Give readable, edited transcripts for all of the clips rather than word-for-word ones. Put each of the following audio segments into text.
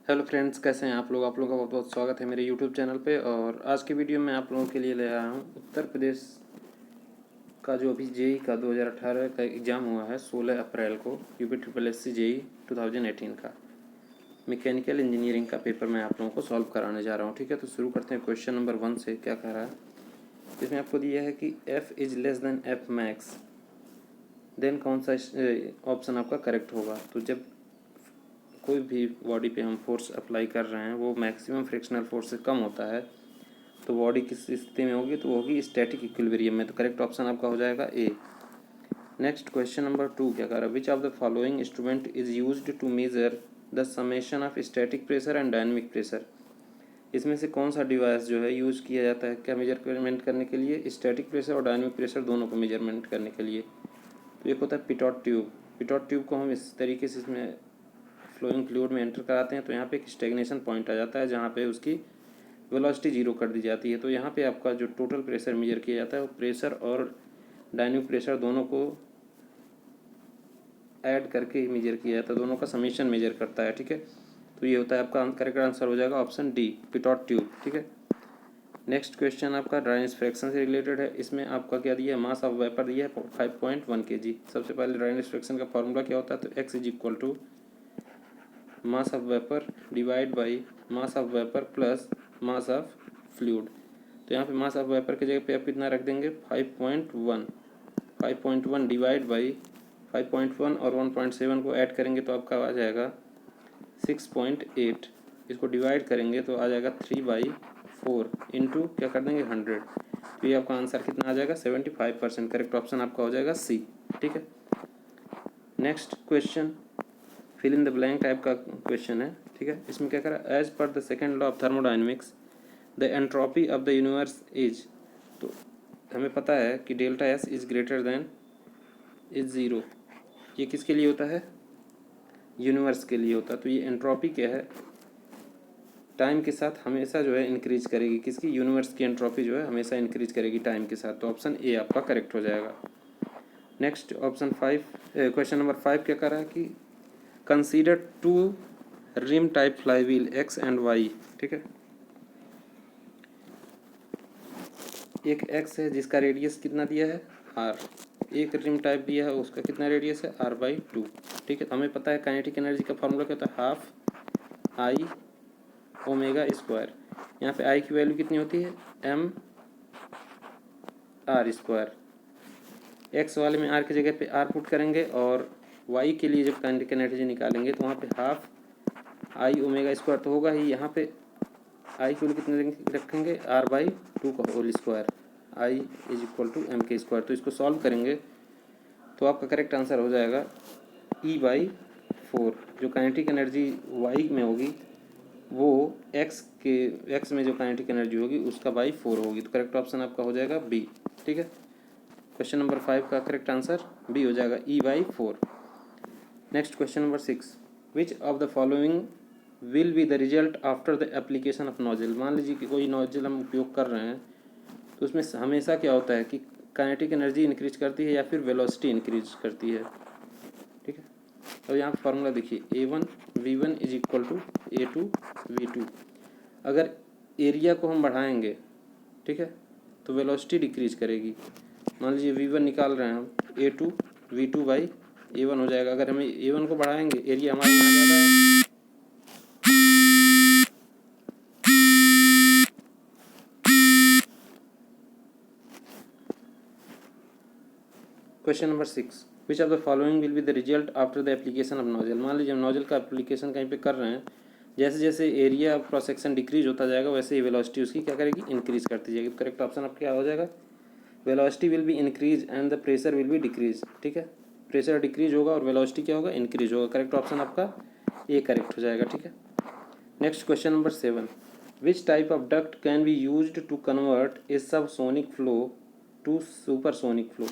Hello friends, कैसे हैं आप लोग। आप लोगों का बहुत बहुत स्वागत है मेरे यूट्यूब चैनल पे। और आज के वीडियो में आप लोगों के लिए ले आया हूँ उत्तर प्रदेश का जो अभी जेई का 2018 का एग्ज़ाम हुआ है 16 अप्रैल को, UP triple S C JE 2018 का मैकेनिकल इंजीनियरिंग का पेपर मैं आप लोगों को सॉल्व कराने जा रहा हूँ। ठीक है, तो शुरू करते हैं क्वेश्चन नंबर 1 से। क्या कह रहा है इसमें, आपको दिया है कि F is less than F max, then कौन सा ऑप्शन आपका करेक्ट होगा। तो जब कोई भी बॉडी पे हम फोर्स अप्लाई कर रहे हैं वो मैक्सिमम फ्रिक्शनल फोर्स से कम होता है तो बॉडी किस स्थिति में होगी, तो वो होगी स्टैटिक इक्विलिब्रियम में। तो करेक्ट ऑप्शन आपका हो जाएगा ए। नेक्स्ट क्वेश्चन नंबर 2 क्या कर रहा है, which of the following instrument is used to measure the summation of static pressure and dynamic pressure. इसमें से कौन सा डिवाइस जो है यूज़ किया जाता है क्या मेजरमेंट करने के लिए, स्टैटिक प्रेशर और डायनेमिक प्रेशर दोनों को मेजरमेंट करने के लिए। तो एक होता है पिटॉट ट्यूब। पिटॉट ट्यूब को हम इस तरीके से इसमें फ्लोइंग फ्लूइड में एंटर कराते हैं तो यहाँ पे एक स्टेगनेशन पॉइंट आ जाता है जहाँ पे उसकी वेलोसिटी जीरो कर दी जाती है। तो यहाँ पे आपका जो टोटल प्रेशर मेजर किया जाता है वो प्रेशर और डायनेमिक प्रेशर दोनों को ऐड करके ही मेजर किया जाता है, दोनों का समीशन मेजर करता है। ठीक है, तो ये होता है आपका करेक्ट आंसर हो जाएगा ऑप्शन डी, पिटॉट ट्यूब। ठीक है, नेक्स्ट क्वेश्चन आपका ड्राइनेज फ्रैक्शन से रिलेटेड है। इसमें आपका क्या दिया है, मास ऑफ वेपर दिया है 5.1 kg। सबसे पहले ड्राइनेज फ्रैक्शन का फॉर्मूला क्या होता है, तो X is equal to mass of vapour divide by mass of vapour plus mass of fluid. तो यहाँ पे मास ऑफ वेपर की जगह पे आप कितना रख देंगे 5.1। 5.1 डिवाइड बाई 5.1 और 1.7 को ऐड करेंगे तो आपका आ जाएगा 6.8। इसको डिवाइड करेंगे तो आ जाएगा 3/4 इंटू क्या कर देंगे 100। तो ये आपका आंसर कितना आ जाएगा 75%। करेक्ट ऑप्शन आपका हो जाएगा सी। ठीक है, next question fill in the blank type का क्वेश्चन है। ठीक है, इसमें क्या करा, as per the second law of thermodynamics the entropy of the universe is. तो हमें पता है कि delta S is greater than is zero. ये किसके लिए होता है, यूनिवर्स के लिए होता है। तो ये एंट्रोपी क्या है, टाइम के साथ हमेशा जो है इंक्रीज करेगी। किसकी, यूनिवर्स की एंट्रोपी जो है हमेशा इंक्रीज करेगी टाइम के साथ। तो ऑप्शन ए आपका करेक्ट हो जाएगा। नेक्स्ट ऑप्शन 5, क्वेश्चन नंबर 5 क्या कर रहा है कि consider two rim type flywheel X and Y. ठीक है, एक एक्स है जिसका रेडियस कितना दिया है आर, एक रिम टाइप दिया है उसका कितना रेडियस है r/2। ठीक है, तो हमें पता है काइनेटिक एनर्जी का फॉर्मूला क्या होता है, हाफ आई ओमेगा स्क्वायर। यहाँ पे आई की वैल्यू कितनी होती है mr²। एक्स वाले में आर की जगह पे आर पुट करेंगे और वाई के लिए जब काइनेटिक एनर्जी निकालेंगे तो वहाँ पे हाफ आई ओमेगा स्क्वायर तो होगा ही। यहाँ पे आई की वैल्यू कितने रखेंगे r/2 का whole square, I is equal to M K square. तो इसको सॉल्व करेंगे तो आपका करेक्ट आंसर हो जाएगा E/4। जो काइनेटिक एनर्जी वाई में होगी वो एक्स में जो काइनेटिक एनर्जी होगी उसका बाई 4 होगी। तो करेक्ट ऑप्शन आपका हो जाएगा बी। ठीक है, क्वेश्चन नंबर 5 का करेक्ट आंसर बी हो जाएगा E/4। Next question number 6, which of the following will be the result after the application of nozzle. मान लीजिए कि कोई नोजल हम उपयोग कर रहे हैं तो उसमें हमेशा क्या होता है कि काइनेटिक एनर्जी इंक्रीज करती है या फिर वेलोसिटी इंक्रीज करती है। ठीक है, अब यहाँ फार्मूला देखिए A1 V1 is equal to A2 V2। अगर एरिया को हम बढ़ाएंगे, ठीक है, तो वेलोसिटी डिक्रीज करेगी। मान लीजिए V1 निकाल रहे हैं हम, A2 V2 बाई A1 हो जाएगा। अगर हमें A1 को बढ़ाएंगे, एरिया हमारे यहाँ ज़्यादा है, question number 6, which of the following will be the result after the application of nozzle. मान लीजिए हम नोजल का एप्लीकेशन कहीं पे कर रहे हैं, जैसे जैसे एरिया क्रॉस सेक्शन डिक्रीज होता जाएगा वैसे ही वेलोसिटी उसकी क्या करेगी, इंक्रीज करती जाएगी। करेक्ट ऑप्शन आपका क्या हो जाएगा, velocity will be increase and the pressure will be decrease. ठीक है, प्रेशर डिक्रीज होगा और वेलोसिटी क्या होगा, इंक्रीज होगा। करेक्ट ऑप्शन आपका ए करेक्ट हो जाएगा। ठीक है, next question number 7, which type of duct can be used to convert a subsonic flow to supersonic flow.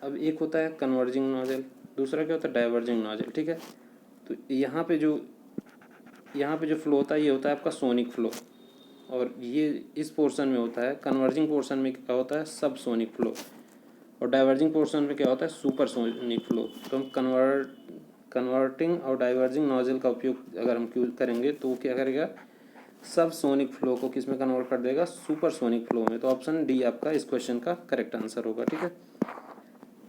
अब एक होता है कन्वर्जिंग नोजल, दूसरा क्या होता है डाइवर्जिंग नोजल। ठीक है, तो यहाँ पे जो फ्लो होता है ये होता है आपका सोनिक फ्लो, और ये इस पोर्शन में होता है, कन्वर्जिंग पोर्शन में क्या होता है सब सोनिक फ्लो, और डाइवर्जिंग पोर्शन में क्या होता है सुपर सोनिक फ्लो। तो हम कन्वर्टिंग और डाइवर्जिंग नोजल का उपयोग अगर हम करेंगे तो क्या करेगा, सब सोनिक फ्लो को किस में कन्वर्ट कर देगा, सुपर सोनिक फ्लो में। तो ऑप्शन डी आपका इस क्वेश्चन का करेक्ट आंसर होगा, ठीक है।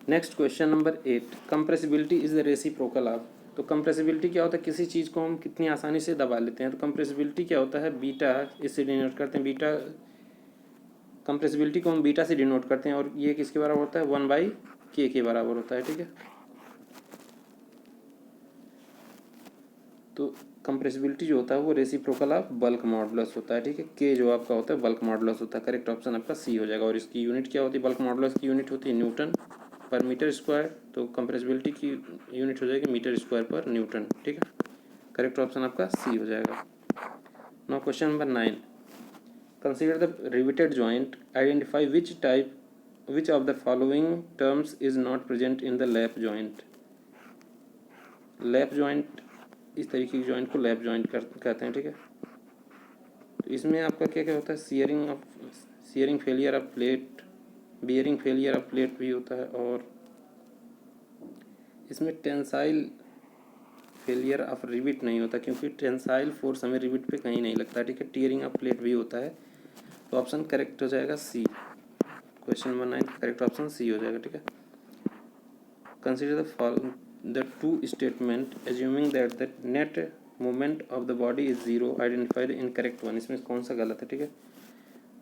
Next question number 8, compressibility is the reciprocal of. तो कंप्रेसिबिलिटी क्या होता है, किसी चीज़ को हम कितनी आसानी से दबा लेते हैं। तो कंप्रेसिबिलिटी क्या होता है, बीटा, इससे डिनोट करते हैं बीटा, कंप्रेसिबिलिटी को हम बीटा से डिनोट करते हैं और ये किसके बराबर होता है, 1/k के बराबर होता है, ठीक है। तो कंप्रेसिबिलिटी जो होता है वो रेसिप्रोकल ऑफ बल्क मॉडुलस होता है, ठीक है। के जो आपका होता है बल्क मॉडुलस होता है, करेक्ट ऑप्शन आपका सी हो जाएगा। और इसकी यूनिट क्या होती है, बल्क मॉडुलस की यूनिट होती है न्यूटन पर मीटर स्क्वायर। तो कंप्रेसिबिलिटी की यूनिट हो जाएगी मीटर स्क्वायर पर न्यूटन, ठीक है। करेक्ट ऑप्शन आपका सी हो जाएगा। Now question number 9, consider the riveted joint, identify which of the following terms is not present in the lap joint. Lap joint, इस तरीके की जॉइंट को लैप जॉइंट कहते हैं, ठीक है। तो इसमें आपका क्या क्या होता है, shearing failure of plate, bearing failure of plate भी होता है, और इसमें टेंसाइल फेलियर ऑफ रिविट नहीं होता, क्योंकि टेंसाइल फोर्स हमें रिविट पे कहीं नहीं लगता, ठीक है। टीयरिंग ऑफ प्लेट भी होता है। तो ऑप्शन करेक्ट हो जाएगा C. Question number 9 correct option C हो जाएगा, ठीक है। Consider the two statement assuming that the net movement of the body is zero, identify the incorrect one. इसमें कौन सा गलत है, ठीक है।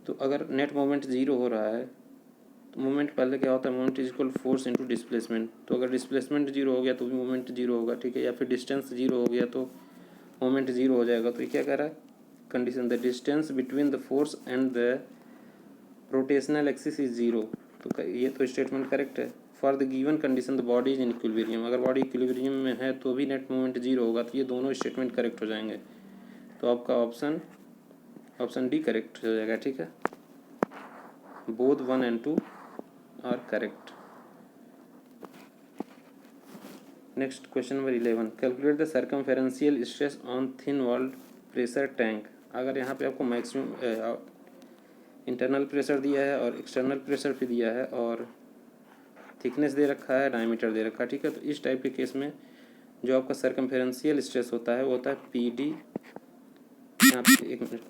तो अगर नेट मूवमेंट जीरो हो रहा है तो मूवमेंट पहले क्या होता है, movement is equal force into displacement. तो अगर डिस्प्लेसमेंट जीरो हो गया तो भी मूवमेंट जीरो होगा, ठीक है। या फिर डिस्टेंस जीरो हो गया तो मूवमेंट जीरो हो जाएगा। तो ये क्या कह रहा है, condition the distance between the force and the rotational axis is zero. तो ये तो स्टेटमेंट करेक्ट है। For the given condition the body is in equilibrium, अगर बॉडी इक्विलिब्रियम में है तो भी नेट मूवमेंट जीरो होगा। तो ये दोनों स्टेटमेंट करेक्ट हो जाएंगे। तो आपका ऑप्शन डी करेक्ट हो जाएगा, ठीक है। Both 1 and 2 are correct. Next question number 11, calculate the circumferential stress on thin walled pressure tank. अगर यहाँ पे आपको मैक्सिमम इंटरनल प्रेशर दिया है और एक्सटर्नल प्रेशर भी दिया है और थिकनेस दे रखा है, डायमीटर दे रखा है, ठीक है। तो इस टाइप के केस में जो आपका सर्कमफेरेंशियल स्ट्रेस होता है वो होता है पी डी। यहाँ पे एक मिनट,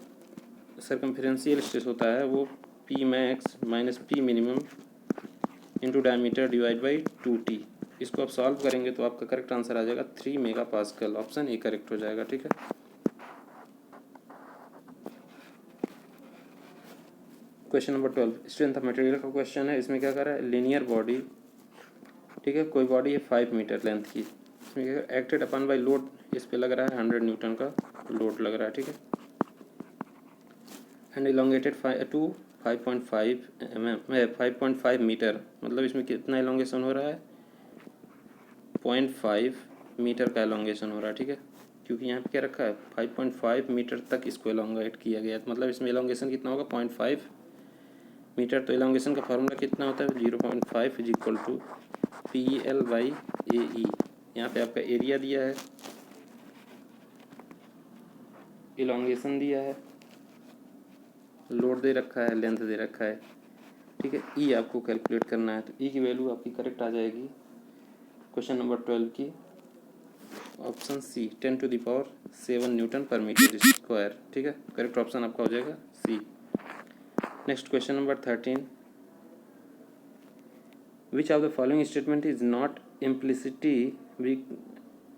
सर्कमफेरेंशियल स्ट्रेस होता है वो P max minus P minimum into diameter divide by 2t। इसको आप सॉल्व करेंगे तो आपका करेक्ट आंसर आ जाएगा 3 mega pascal. Option A correct हो जाएगा, ठीक है। Question number 12, strength of material का क्वेश्चन है। इसमें क्या कर रहा है, लीनियर बॉडी, ठीक है, कोई बॉडी है 5 मीटर लेंथ की, इसमें क्या एक्टेड अपन बाई लोड, इस पे लग रहा है 100 न्यूटन का लोड लग रहा है, ठीक है। एंड इलोंगेटेड टू 5.5 मीटर, मतलब इसमें कितना इलोंगेशन हो रहा है, 0.5 मीटर का एलोंगेशन हो रहा है, ठीक है। क्योंकि यहाँ पे क्या रखा है 5.5 मीटर तक इसको एलोंगेट किया गया है, मतलब इसमें एलोंगेशन कितना होगा 0.5 मीटर। तो एलोंगेशन का फार्मूला कितना होता है 0.5 इज इक्वल टू PL/AE। यहाँ पे आपका एरिया दिया है, एलोंगेशन दिया है, लोड दे रखा है, लेंथ दे रखा है, ठीक है। ई आपको कैलकुलेट करना है। तो ई की वैल्यू आपकी करेक्ट आ जाएगी क्वेश्चन नंबर 12 की, ऑप्शन सी 10⁻7 न्यूटन पर मीटर स्क्वायर, ठीक है। करेक्ट ऑप्शन आपका हो जाएगा C. Next question number 13, which of the following statement is not implicitly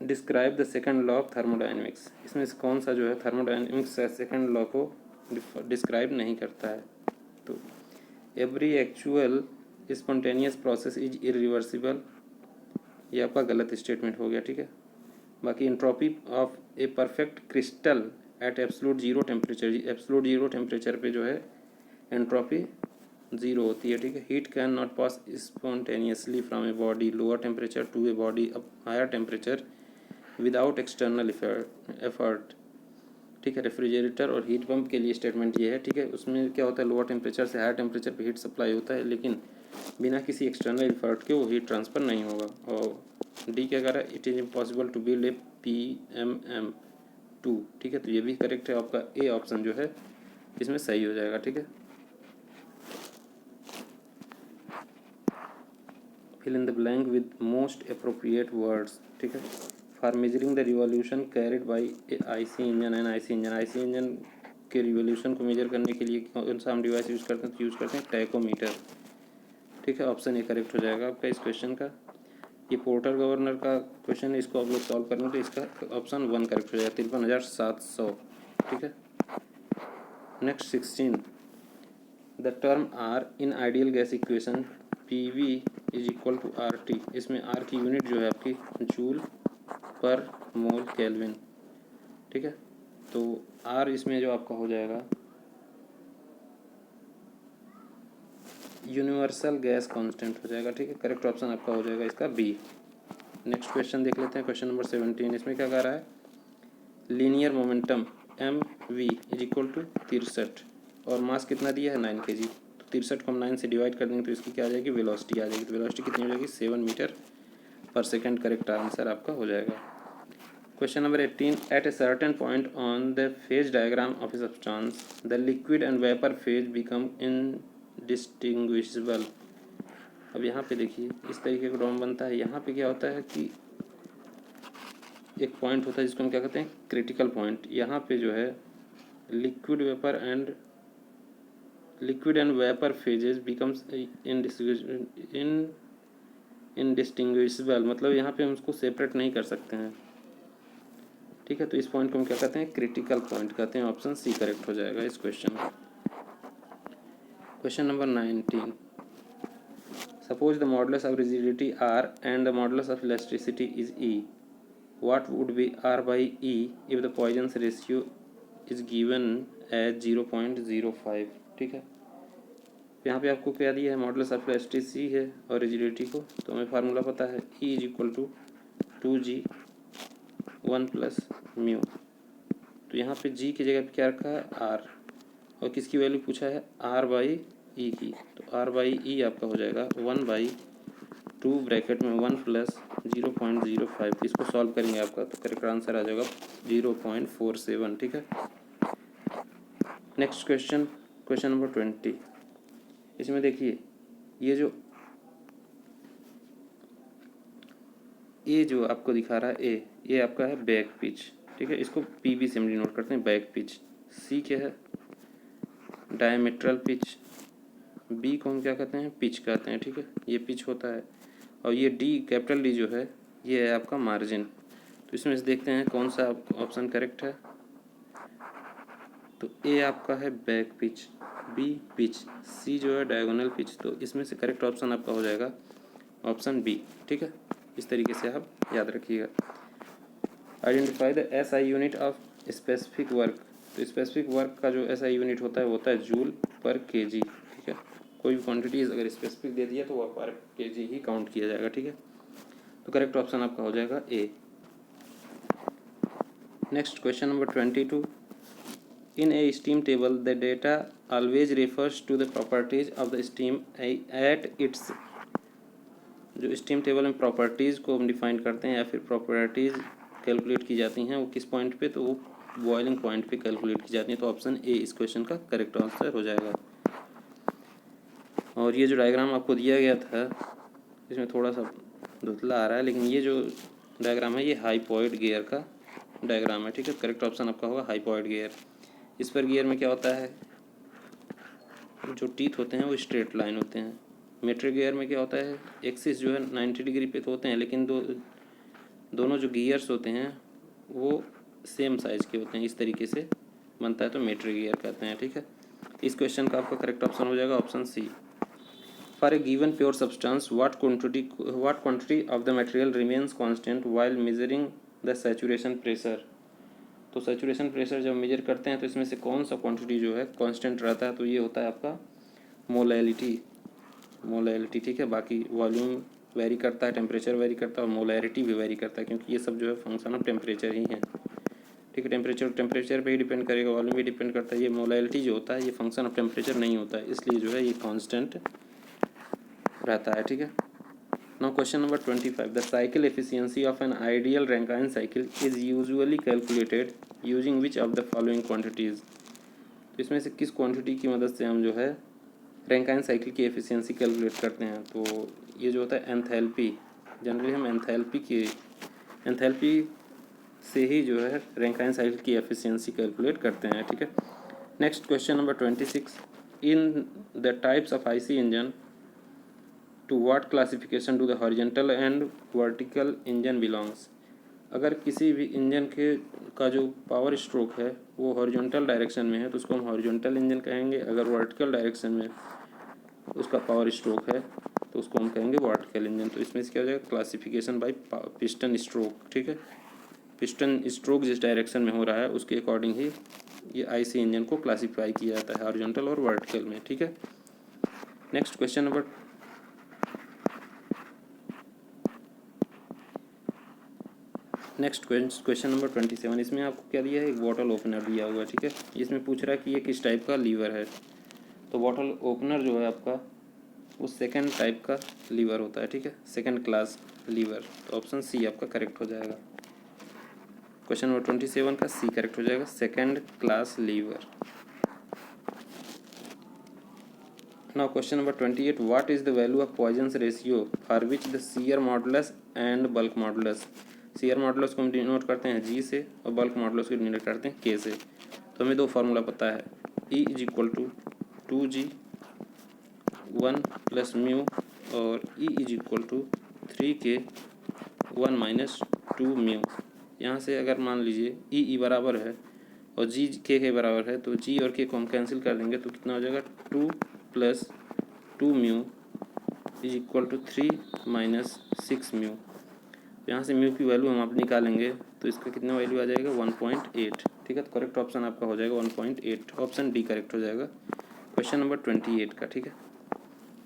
describe the second law of thermodynamics. इसमें से कौन सा जो है थर्मोडाइनमिक्स से सेकंड लॉ को डिस्क्राइब नहीं करता है। तो every actual spontaneous process is irreversible, ये आपका गलत स्टेटमेंट हो गया, ठीक है। बाकी entropy of a perfect crystal at absolute zero temperature, absolute zero temperature पे जो है एंट्रोपी जीरो होती है, ठीक है। Heat can not pass spontaneously from a body lower temperature to a body up higher temperature without external effort, ठीक है। Refrigerator और हीट पंप के लिए स्टेटमेंट ये है, ठीक है। उसमें क्या होता है लोअर टेम्परेचर से हायर टेम्परेचर पे हीट सप्लाई होता है, लेकिन बिना किसी एक्सटर्नल एफर्ट के वो हीट ट्रांसफ़र नहीं होगा। और डी क्या कह रहा है, it is impossible to build a PMM2, ठीक है। तो ये भी करेक्ट है, आपका ए ऑप्शन जो है इसमें सही हो जाएगा, ठीक है। Fill in the blank with most appropriate words, ठीक है। For measuring the revolution carried by IC engine and IC engine. IC engine के रिवॉल्यूशन को मेजर करने के लिए कौन सा हम डिवाइस यूज़ करते हैं, तो यूज़ करते हैं टैकोमीटर। ठीक है, ऑप्शन ए करेक्ट हो जाएगा आपका इस क्वेश्चन का। ये पोर्टर गवर्नर का क्वेश्चन है, इसको आप लोग सॉल्व करेंगे तो इसका ऑप्शन 1 करेक्ट हो जाएगा, 53,700। ठीक है, next 16, the term R in ideal gas equation PV is equal to RT। इसमें R की यूनिट जो है आपकी जूल पर मोल केल्विन। ठीक है, तो R इसमें जो आपका हो जाएगा यूनिवर्सल गैस कांस्टेंट हो जाएगा। ठीक है, करेक्ट ऑप्शन आपका हो जाएगा इसका B। नेक्स्ट क्वेश्चन देख लेते हैं, क्वेश्चन नंबर 17। इसमें क्या कह रहा है, linear momentum MV is equal to 63 और मास कितना दिया है 9 kg। तो 63 को हम 9 से डिवाइड कर देंगे तो इसकी क्या आ जाएगी, वेलोसिटी आ जाएगी। तो वेलोसिटी कितनी हो जाएगी, 7 मीटर पर सेकेंड। करेक्ट आंसर आपका हो जाएगा। Question number 18, at a certain point on the phase diagram of a substance the liquid and vapour phase become indistinguishable. अब यहाँ पे देखिए इस तरीके का ड्राइंग बनता है। यहाँ पे क्या होता है कि एक पॉइंट होता है जिसको हम क्या कहते हैं, क्रिटिकल पॉइंट। यहाँ पे जो है liquid and vapour phases becomes indistinguishable, मतलब यहाँ पे हम उसको सेपरेट नहीं कर सकते हैं। ठीक है, तो इस पॉइंट को हम क्या कहते हैं, क्रिटिकल पॉइंट कहते हैं। ऑप्शन C करेक्ट हो जाएगा इस क्वेश्चन का। Question number 19, suppose the modulus of rigidity R and the modulus of elasticity is E. What would be R by E if the Poisson's ratio is given as 0.05। ठीक है, यहाँ पे आपको क्या दिया है, मॉडुलस ऑफ इलास्टिसिटी है और रिजिडिटी को, तो हमें फार्मूला पता है E is equal to 2G 1 plus mu. तो यहाँ पे G की जगह पे क्या रखा है, R, और किसकी वैल्यू पूछा है, R बाई E की। तो R बाई E आपका हो जाएगा 1/2 ब्रैकेट में 1 प्लस 0.05। इसको सॉल्व करेंगे आपका तो करेक्ट आंसर आ जाएगा 0.47। ठीक है, नेक्स्ट क्वेश्चन, क्वेश्चन नंबर 20। इसमें देखिए ये जो आपको दिखा रहा है ये आपका है बैक पिच। ठीक है, इसको PB से हम डिनोट करते हैं, बैक पिच। C क्या है, डायमीट्रल पिच। B को हम क्या कहते हैं, पिच कहते हैं। ठीक है, ये पिच होता है। और ये D, कैपिटल D जो है ये है आपका मार्जिन। तो इसमें से देखते हैं कौन सा ऑप्शन करेक्ट है। तो A आपका है back pitch, B pitch, C जो है डायगोनल पिच। तो इसमें से करेक्ट ऑप्शन आपका हो जाएगा ऑप्शन B। ठीक है, इस तरीके से आप याद रखिएगा। Identify the SI unit of specific work. तो स्पेसिफिक वर्क का जो SI यूनिट होता है वो होता है जूल पर kg। ठीक है, कोई भी क्वांटिटी अगर स्पेसिफिक दे दिया तो वह पर kg ही काउंट किया जाएगा। ठीक है, तो करेक्ट ऑप्शन आपका हो जाएगा A। Next question number 22, in a steam table the data always refers to the properties of the steam at its. जो स्टीम टेबल में प्रॉपर्टीज़ को हम डिफाइन करते हैं या फिर प्रॉपर्टीज़ कैलकुलेट की जाती हैं वो किस पॉइंट पे, तो वो बॉइलिंग पॉइंट पे कैलकुलेट की जाती हैं। तो ऑप्शन A इस क्वेश्चन का करेक्ट आंसर हो जाएगा। और ये जो डायग्राम आपको दिया गया था इसमें थोड़ा सा धुंधला आ रहा है, लेकिन ये जो डायग्राम है ये हाइपोइड गियर का डायग्राम है। ठीक है, करेक्ट ऑप्शन आपका होगा हाइपोइड गियर। इस पर गियर में क्या होता है, जो टीथ होते हैं वो स्ट्रेट लाइन होते हैं। मेट्रिक गियर में क्या होता है, एक्सिस जो है 90 डिग्री पे तो होते हैं, लेकिन दोनों जो गियर्स होते हैं वो सेम साइज़ के होते हैं। इस तरीके से बनता है तो मेट्रिक गियर कहते हैं। ठीक है, इस क्वेश्चन का आपका करेक्ट ऑप्शन हो जाएगा option C। For a given pure substance what quantity of the material remains constant while measuring the saturation pressure. तो सैचुरेशन प्रेशर जब मेजर करते हैं तो इसमें से कौन सा क्वांटिटी जो है कांस्टेंट रहता है, तो ये होता है आपका मोलैलिटी। ठीक है, बाकी वॉल्यूम वेरी करता है, टेम्परेचर वेरी करता है और मोलैरिटी भी वेरी करता है, क्योंकि ये सब जो है फंक्शन ऑफ टेम्परेचर ही है। ठीक है, टेम्परेचर पे ही डिपेंड करेगा, वॉल्यूम भी डिपेंड करता है। ये मोलैलिटी जो होता है ये फंक्शन ऑफ टेम्परेचर नहीं होता है, इसलिए जो है ये कांस्टेंट रहता है। ठीक है, now question number 25, the cycle efficiency of an ideal Rankine cycle is usually calculated using which of the following quantities. तो इसमें से किस क्वांटिटी की मदद से हम जो है रैंकाइन साइकिल की एफिशिएंसी कैलकुलेट करते हैं। तो ये जो होता है एंथैल्पी, जनरली हम एंथैल्पी की एंथैल्पी से ही जो है रैंकाइन साइकिल की एफिशिएंसी कैलकुलेट करते हैं, ठीक है। Next question number 26, in the types of IC engine to what classification do the horizontal and vertical engine belongs. अगर किसी भी इंजन के का जो पावर स्ट्रोक है वो हॉरिजॉन्टल डायरेक्शन में है तो उसको हम हॉरिजॉन्टल इंजन कहेंगे। अगर वर्टिकल डायरेक्शन में उसका पावर स्ट्रोक है तो उसको हम कहेंगे वर्टिकल इंजन। तो इसमें क्या हो जाएगा, क्लासिफिकेशन बाय पिस्टन स्ट्रोक, ठीक है। पिस्टन स्ट्रोक जिस डायरेक्शन में हो रहा है उसके अकॉर्डिंग ही ये आईसी इंजन को क्लासीफाई किया जाता है हॉरिजॉन्टल और वर्टिकल में, ठीक है। Next question number question number 27, इसमें आपको क्या दिया है, एक बॉटल ओपनर दिया हुआ है, ठीक है। इसमें पूछ रहा है कि ये किस टाइप का लीवर है। तो बॉटल ओपनर जो है आपका वो सेकंड टाइप का लीवर होता है, ठीक है, सेकंड क्लास लीवर। तो ऑप्शन सी आपका करेक्ट हो जाएगा। क्वेश्चन नंबर 27 का सी करेक्ट हो जाएगा, second class lever. Now question number 28, what is the value of Poisson's ratio for which the shear modulus and bulk modulus. Shear modulus को हम denote करते हैं जी से और बल्क मॉडुलस को डिनोट करते हैं के से। तो हमें दो फार्मूला पता है, E is equal to 2g 1 plus mu और E is equal to 3k 1 minus 2 mu. यहाँ से अगर मान लीजिए ई बराबर है और जी के बराबर है तो जी और के को हम कैंसिल कर देंगे तो कितना हो जाएगा, 2 plus 2 mu is equal to 3 minus 6 mu. यहाँ से म्यू की वैल्यू हम आप निकालेंगे तो इसका कितना वैल्यू आ जाएगा, 1.8, ठीक है। तो करेक्ट ऑप्शन आपका हो जाएगा 1.8, ऑप्शन डी करेक्ट हो जाएगा क्वेश्चन नंबर 28 का, ठीक है।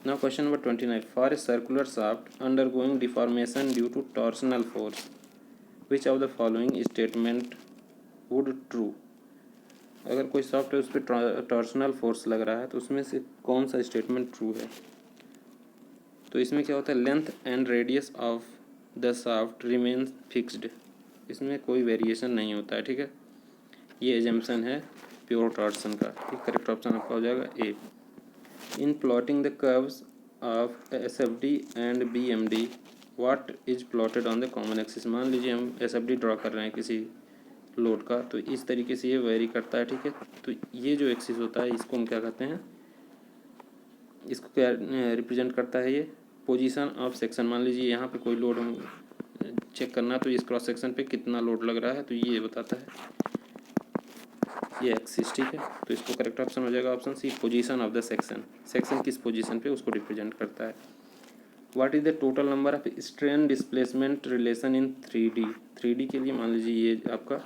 Now question number 29, for a circular shaft undergoing deformation due to torsional force which of the following statement would true. अगर कोई शाफ्ट है उस पर टॉर्सनल फोर्स लग रहा है तो उसमें से कौन सा स्टेटमेंट ट्रू है। तो इसमें क्या होता है, length and radius of the shaft remains fixed, इसमें कोई वेरिएशन नहीं होता है, ठीक है। ये एजम्पशन है प्योर टॉर्सन का, ठीक। करेक्ट ऑप्शन आपका हो जाएगा A. In plotting the curves of SFD and BMD what is plotted on the common axis. मान लीजिए हम एसएफडी ड्रॉ कर रहे हैं किसी लोड का, तो इस तरीके से ये वेरी करता है, ठीक है। तो ये जो एक्सिस होता है इसको हम क्या कहते हैं, इसको क्या रिप्रेजेंट करता है, ये पोजीशन ऑफ सेक्शन। मान लीजिए यहाँ पे कोई लोड हम चेक करना तो इस क्रॉस सेक्शन पे कितना लोड लग रहा है तो ये बताता है ये एक्सिस, ठीक है। तो इसको करेक्ट ऑप्शन हो जाएगा option C, position of the section. Section किस पोजीशन पे उसको रिप्रेजेंट करता है। What is the total number of strain displacement relation in 3D के लिए मान लीजिए ये आपका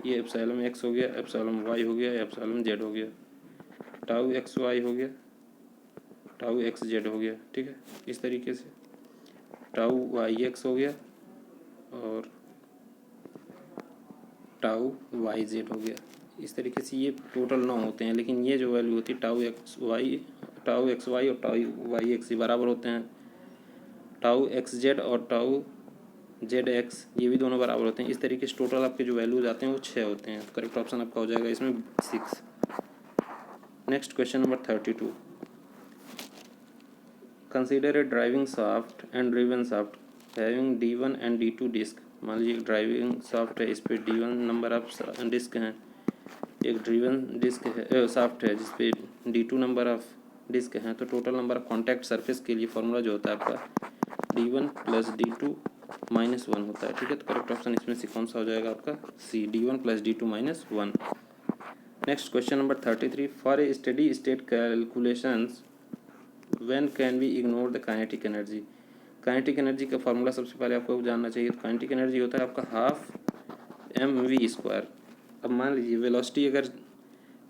ये एप्सिलॉन एक्स हो गया, एप्सिलॉन वाई हो गया, एप्सिलॉन जेड हो गया, टाउ एक्स वाई हो गया, टाउ एक्स जेड हो गया, ठीक है। इस तरीके से टाउ वाई एक्स हो गया और टाउ वाई जेड हो गया। इस तरीके से ये टोटल 9 होते हैं, लेकिन ये जो वैल्यू होती है टाउ एक्स वाई और टाउ वाई एक्स ही बराबर होते हैं। टाउ एक्स जेड और टाउ जेड एक्स ये भी दोनों बराबर होते हैं। इस तरीके से टोटल आपके जो वैल्यूज आते हैं वो 6 होते हैं। तो करेक्ट ऑप्शन आपका हो जाएगा इसमें 6। Next question number 32, consider a driving shaft and driven shaft having D1 and D2 disc. मान लीजिए एक ड्राइविंग शाफ्ट है, इस पर D1 नंबर ऑफ डिस्क हैं, एक ड्रिवन डिस्क है शाफ्ट है जिसपे D2 नंबर ऑफ डिस्क हैं। तो total number of contact surface के लिए फॉर्मूला जो होता है आपका D1 प्लस D2 माइनस 1 होता है, ठीक है। तो करेक्ट ऑप्शन इसमें से कौन सा हो जाएगा आपका C, D1 plus D2 minus 1। Next question number 33, for a steady state calculations when can we ignore the kinetic energy. Kinetic energy का फॉर्मूला सबसे पहले आपको जानना चाहिए। तो काइनेटिक एनर्जी होता है आपका हाफ mv²। अब मान लीजिए वेलोसिटी अगर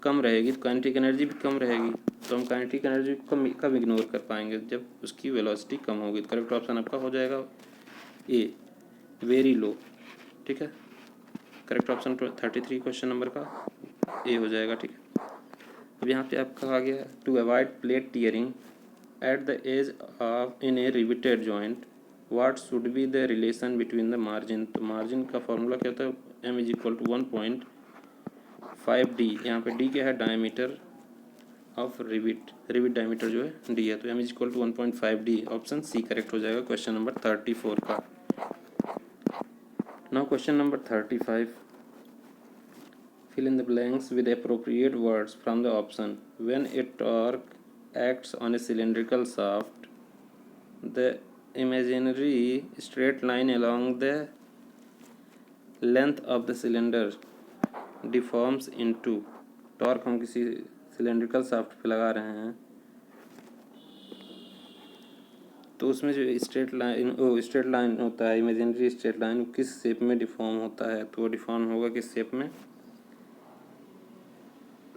कम रहेगी तो काइनेटिक एनर्जी भी कम रहेगी, तो हम काइनेटिक एनर्जी को कब इग्नोर कर पाएंगे, जब उसकी वेलोसिटी कम होगी। तो करेक्ट ऑप्शन आपका हो जाएगा ए, वेरी लो, ठीक है। करेक्ट ऑप्शन 33 क्वेश्चन नंबर का ए हो जाएगा, ठीक है। अब यहाँ पे आपका आ गया to avoid plate tearing at the edge of in a riveted joint what should be the relation between the margin. तो मार्जिन का फॉर्मूला क्या होता है, m is equal to 1.5d। यहाँ पे d क्या है, डायमीटर ऑफ रिविट डायमीटर जो है d है, तो m is equal to 1.5d, option C correct हो जाएगा क्वेश्चन नंबर 34 का। Now question number 35, fill in the blanks with appropriate words from the option. When a torque acts on a cylindrical shaft, the imaginary straight line along the length of the cylinder deforms into, torque हम किसी cylindrical shaft पे लगा रहे हैं तो उसमें जो straight line होता है, इमेजिनरी स्ट्रेट लाइन, वो किस शेप में डिफॉर्म होता है, तो वो डिफॉर्म होगा किस शेप में,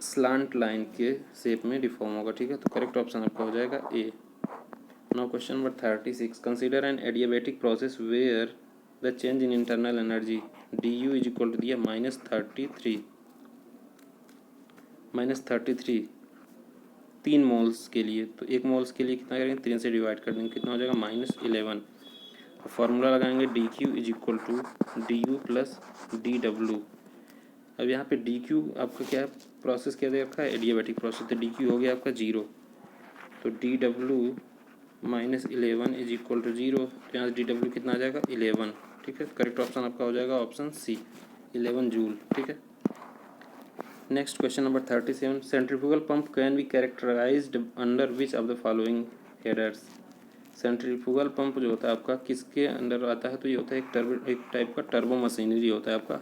स्लांट लाइन के शेप में डिफॉर्म होगा। ठीक है, तो करेक्ट ऑप्शन आपका हो जाएगा A. Now question number 36, consider an adiabatic process where the change in internal energy D U is equal to दिया -33 3 मोल्स के लिए। तो 1 मोल्स के लिए कितना करेंगे, 3 से डिवाइड कर देंगे, कितना हो जाएगा -11। फॉर्मूला लगाएंगे D Q is equal to D U plus D W. अब यहाँ पे डी क्यू आपका क्या है, प्रोसेस क्या दे रखा है, एडियाबैटिक प्रोसेस, तो डी क्यू हो गया आपका 0। तो D W -11 is equal to 0, तो यहाँ से डी डब्ल्यू कितना आ जाएगा 11। ठीक है, करेक्ट ऑप्शन आपका हो जाएगा ऑप्शन सी, 11 जूल। ठीक है, next question number 37, centrifugal pump can be characterised under which of the following headers. Centrifugal pump जो होता है आपका किसके अंडर आता है, तो ये होता है एक टाइप का टर्बो मशीनरी होता है आपका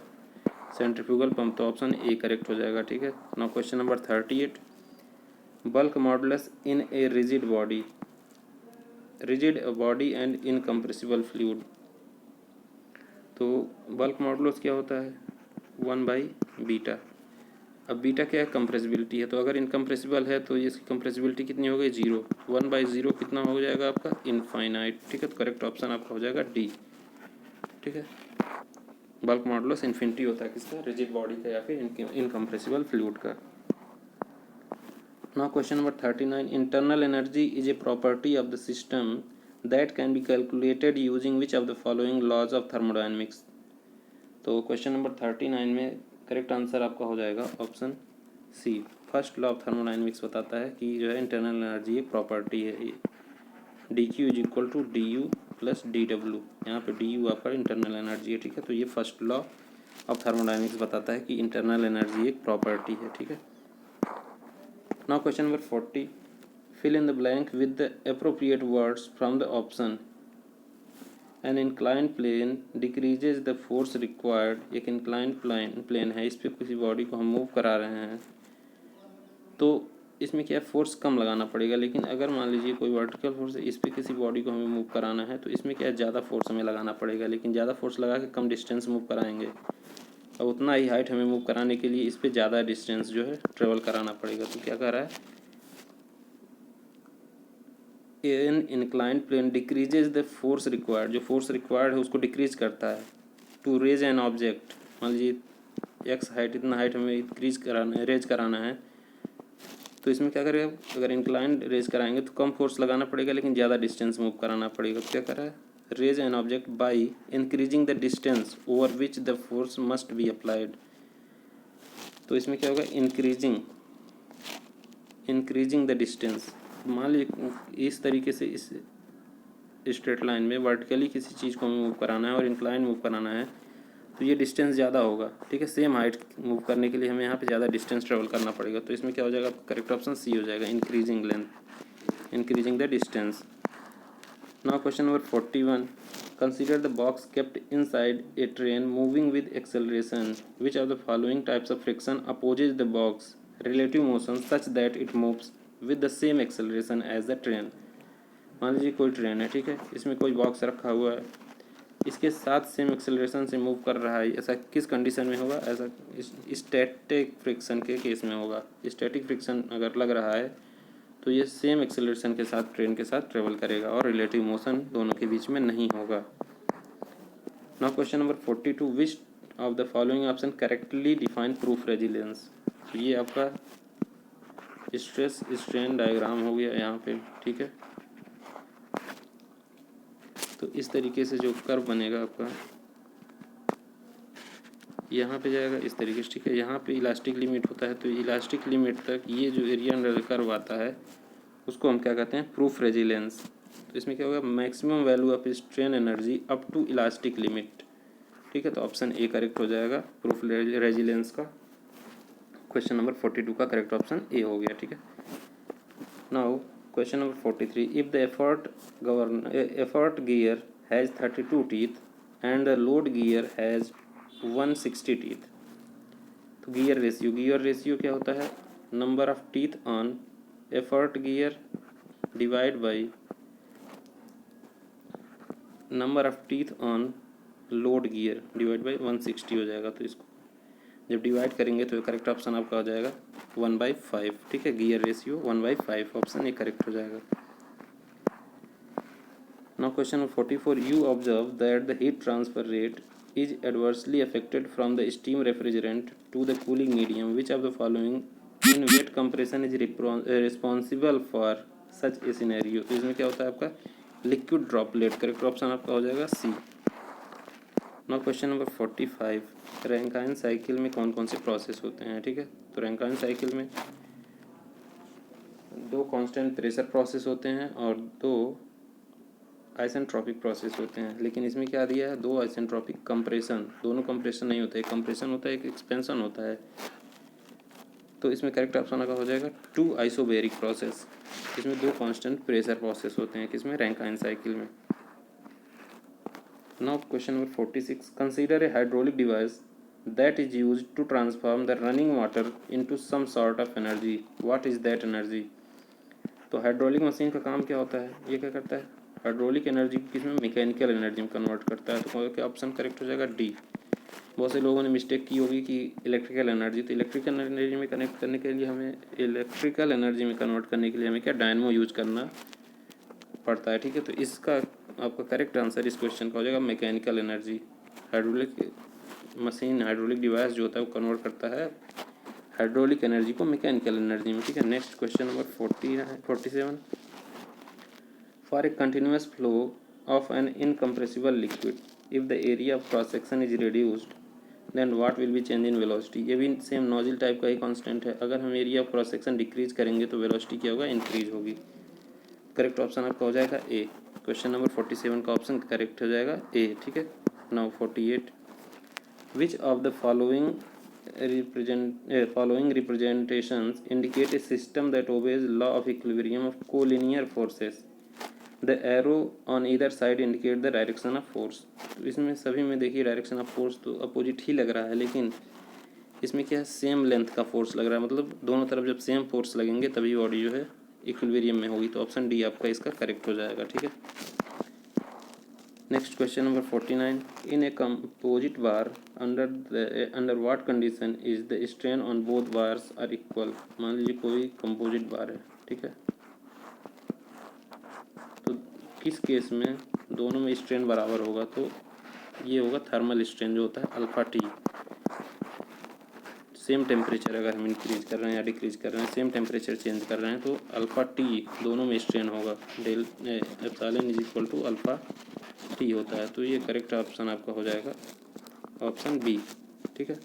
सेंट्रीफ्यूगल पंप, तो ऑप्शन ए करेक्ट हो जाएगा। ठीक है, now question number 38, bulk modulus in a rigid body and incompressible fluid. तो बल्क मॉडुलस क्या होता है, 1/बीटा। अब बीटा क्या है, कंप्रेसिबिलिटी है, तो अगर इनकम्प्रेसिबल है तो इसकी कंप्रेसिबिलिटी कितनी हो गई 0, 1/0 कितना हो जाएगा आपका इनफाइनाइट। ठीक है, तो करेक्ट ऑप्शन आपका हो जाएगा डी। ठीक है, बल्क मॉडुलस इन्फिनिटी होता है किसका, रिजिड बॉडी का या फिर इनकम्प्रेसिबल फ्लूइड का। Now question number 39, internal energy is a property of the system that can be calculated using which of the following laws of thermodynamics. तो क्वेश्चन नंबर 39 में correct answer आपका हो जाएगा option C, first law of thermodynamics बताता है कि जो है इंटरनल एनर्जी एक प्रॉपर्टी है, D Q is equal to D U plus D W. यहाँ पे डी यू आपका इंटरनल एनर्जी है। ठीक है, तो ये फर्स्ट लॉ ऑफ थर्मोडायनेमिक्स बताता है कि इंटरनल एनर्जी एक प्रॉपर्टी है। ठीक है, now question number 40, fill in the blank with the appropriate words from the option. An inclined plane decreases the force required. एक इंक्लाइंड प्लेन है, इस पर किसी बॉडी को हम मूव करा रहे हैं तो इसमें क्या फोर्स कम लगाना पड़ेगा, लेकिन अगर मान लीजिए कोई वर्टिकल फोर्स है, इस पर किसी बॉडी को हमें मूव कराना है तो इसमें क्या ज़्यादा फोर्स हमें लगाना पड़ेगा, लेकिन ज़्यादा फोर्स लगा के कम डिस्टेंस मूव कराएंगे और उतना ही हाइट हमें मूव कराने के लिए इस पर ज़्यादा डिस्टेंस जो है ट्रेवल कराना पड़ेगा। तो क्या कर रहा है, an inclined plane decreases the force required, जो फोर्स रिक्वायर्ड है उसको डिक्रीज करता है टू रेज एन ऑब्जेक्ट। मान लीजिए एक्स हाइट, इतना हाइट हमें रेज कराना है, तो इसमें क्या करेगा, अगर इंक्लाइंड रेज कराएंगे तो कम फोर्स लगाना पड़ेगा लेकिन ज़्यादा डिस्टेंस मूव कराना पड़ेगा। तो क्या कर रहा है, raise an object by increasing the distance over which the force must be applied. तो इसमें क्या होगा, इंक्रीजिंग द डिस्टेंस। मान लीजिए इस तरीके से इस स्ट्रेट लाइन में वर्टिकली किसी चीज़ को मूव कराना है और इंक्लाइन मूव कराना है तो ये डिस्टेंस ज़्यादा होगा। ठीक है, सेम हाइट मूव करने के लिए हमें यहाँ पे ज़्यादा डिस्टेंस ट्रेवल करना पड़ेगा। तो इसमें क्या हो जाएगा, करेक्ट ऑप्शन सी हो जाएगा, increasing length, increasing the distance. Now question number 41, consider the box kept inside a train moving with acceleration, which of the following types of friction opposes the box relative motion such that it moves with the same acceleration as the train. मान लीजिए कोई train है, ठीक है, इसमें कोई box रखा हुआ है, इसके साथ सेम एक्सेलरेशन से मूव कर रहा है, ऐसा किस कंडीशन में होगा, ऐसा स्टैटिक फ्रिक्शन के केस में होगा। स्टैटिक फ्रिक्शन अगर लग रहा है तो ये सेम एक्सेलरेशन के साथ ट्रेन के साथ ट्रेवल करेगा और रिलेटिव मोशन दोनों के बीच में नहीं होगा। Now question number 42, which of the following option correctly define proof resilience. ये आपका स्ट्रेस स्ट्रेन डायग्राम हो गया यहाँ पे। ठीक है, तो इस तरीके से जो कर्व बनेगा आपका यहाँ पे जाएगा इस तरीके से। ठीक है, यहाँ पे इलास्टिक लिमिट होता है, तो इलास्टिक लिमिट तक ये जो एरिया अंडर कर्व आता है उसको हम क्या कहते हैं, प्रूफ रेजिलेंस। तो इसमें क्या होगा, maximum value of strain energy up to elastic limit. ठीक है, तो ऑप्शन ए करेक्ट हो जाएगा प्रूफ रेजिलेंस का। क्वेश्चन नंबर 42 का करेक्ट ऑप्शन ए हो गया। ठीक है, now question number 43, if the effort gear has 32 teeth and the load gear has 160 teeth, तो गियर रेशियो क्या होता है, number of teeth on effort gear divide by number of teeth on load gear divide by 160 हो जाएगा। तो इसको जब divide करेंगे तो करेक्ट ऑप्शन आपका हो जाएगा 1/5। ठीक है, gear ratio 1/5, option A correct हो जाएगा। Now question number 44, you observe that the heat transfer rate is adversely affected from the steam refrigerant to the cooling medium, which of the following in wet compression is responsible for such a scenario. तो इसमें क्या होता है आपका liquid droplet, correct option आपका हो जाएगा C. Now question number 45, Rankine cycle में कौन कौन से प्रोसेस होते हैं। ठीक है, तो रैंकाइन साइकिल में 2 कांस्टेंट प्रेशर प्रोसेस होते हैं और 2 आइसेंट्रोपिक प्रोसेस होते हैं, लेकिन इसमें क्या दिया है 2 आइसेंट्रोपिक कंप्रेशन, दोनों कंप्रेशन नहीं होता है, एक कंप्रेशन होता है एक एक्सपेंशन होता है। तो इसमें करेक्ट ऑप्शन आपका हो जाएगा 2 आइसोबेरिक प्रोसेस, इसमें 2 कांस्टेंट प्रेशर प्रोसेस होते हैं किसमें, रैंकाइन साइकिल में। Now question number 46, consider a hydraulic device that is used to transform the running water into some sort of energy, what is that energy। तो hydraulic machine का काम क्या होता है, ये क्या करता है, हाइड्रोलिक एनर्जी को किसमें, मैकेनिकल एनर्जी में कन्वर्ट करता है। तो क्या ऑप्शन करेक्ट हो जाएगा डी। बहुत से लोगों ने मिस्टेक की होगी कि इलेक्ट्रिकल एनर्जी, तो इलेक्ट्रिकल एनर्जी में कनेक्ट करने के लिए हमें इलेक्ट्रिकल एनर्जी में कन्वर्ट करने के लिए हमें क्या डायनमो यूज करना पड़ता है। ठीक है, तो इसका आपका करेक्ट आंसर इस क्वेश्चन का हो जाएगा mechanical energy. Hydraulic machine, hydraulic device जो होता है वो कन्वर्ट करता है हाइड्रोलिक एनर्जी को मैकेनिकल एनर्जी में। ठीक है, next question number 47, for a continuous flow of an incompressible liquid if the area of cross section is reduced then what will be change in velocity. ये भी same nozzle type का ही constant है, अगर हम area of cross section decrease करेंगे तो velocity क्या होगा, इंक्रीज होगी। करेक्ट ऑप्शन आपका हो जाएगा ए। क्वेश्चन नंबर 47 का ऑप्शन करेक्ट हो जाएगा ए। ठीक है, now 48, which of the following representations indicate a system that obeys law of equilibrium of collinear forces, the arrow on either side indicate the direction of force। तो इसमें सभी में देखिए डायरेक्शन ऑफ फोर्स तो अपोजिट ही लग रहा है, लेकिन इसमें क्या है सेम लेंथ का फोर्स लग रहा है, मतलब दोनों तरफ जब सेम फोर्स लगेंगे तभी बॉडी जो है इक्विलिब्रियम में होगी। तो ऑप्शन डी आपका इसका करेक्ट हो जाएगा। ठीक है, next question number 49, in a composite bar under what condition is the strain on both bars are equal. मान लीजिए कोई कंपोजिट बार है, ठीक है, तो किस केस में दोनों में स्ट्रेन बराबर होगा, तो ये होगा थर्मल स्ट्रेन जो होता है अल्फा टी। सेम टेम्परेचर अगर हम इंक्रीज कर रहे हैं या डिक्रीज कर रहे हैं, सेम टेम्परेचर चेंज कर रहे हैं, तो अल्फा टी दोनों में स्ट्रेन होगा, del epsilon is equal to alpha T होता है। तो ये करेक्ट ऑप्शन आपका हो जाएगा ऑप्शन बी। ठीक है,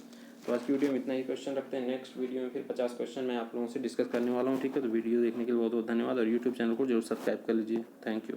तो आज की वीडियो में इतना ही क्वेश्चन रखते हैं, नेक्स्ट वीडियो में फिर 50 क्वेश्चन मैं आप लोगों से डिस्कस करने वाला हूँ। ठीक है, तो वीडियो देखने के लिए बहुत बहुत धन्यवाद और यूट्यूब चैनल को जरूर सब्सक्राइब कर लीजिए। Thank you.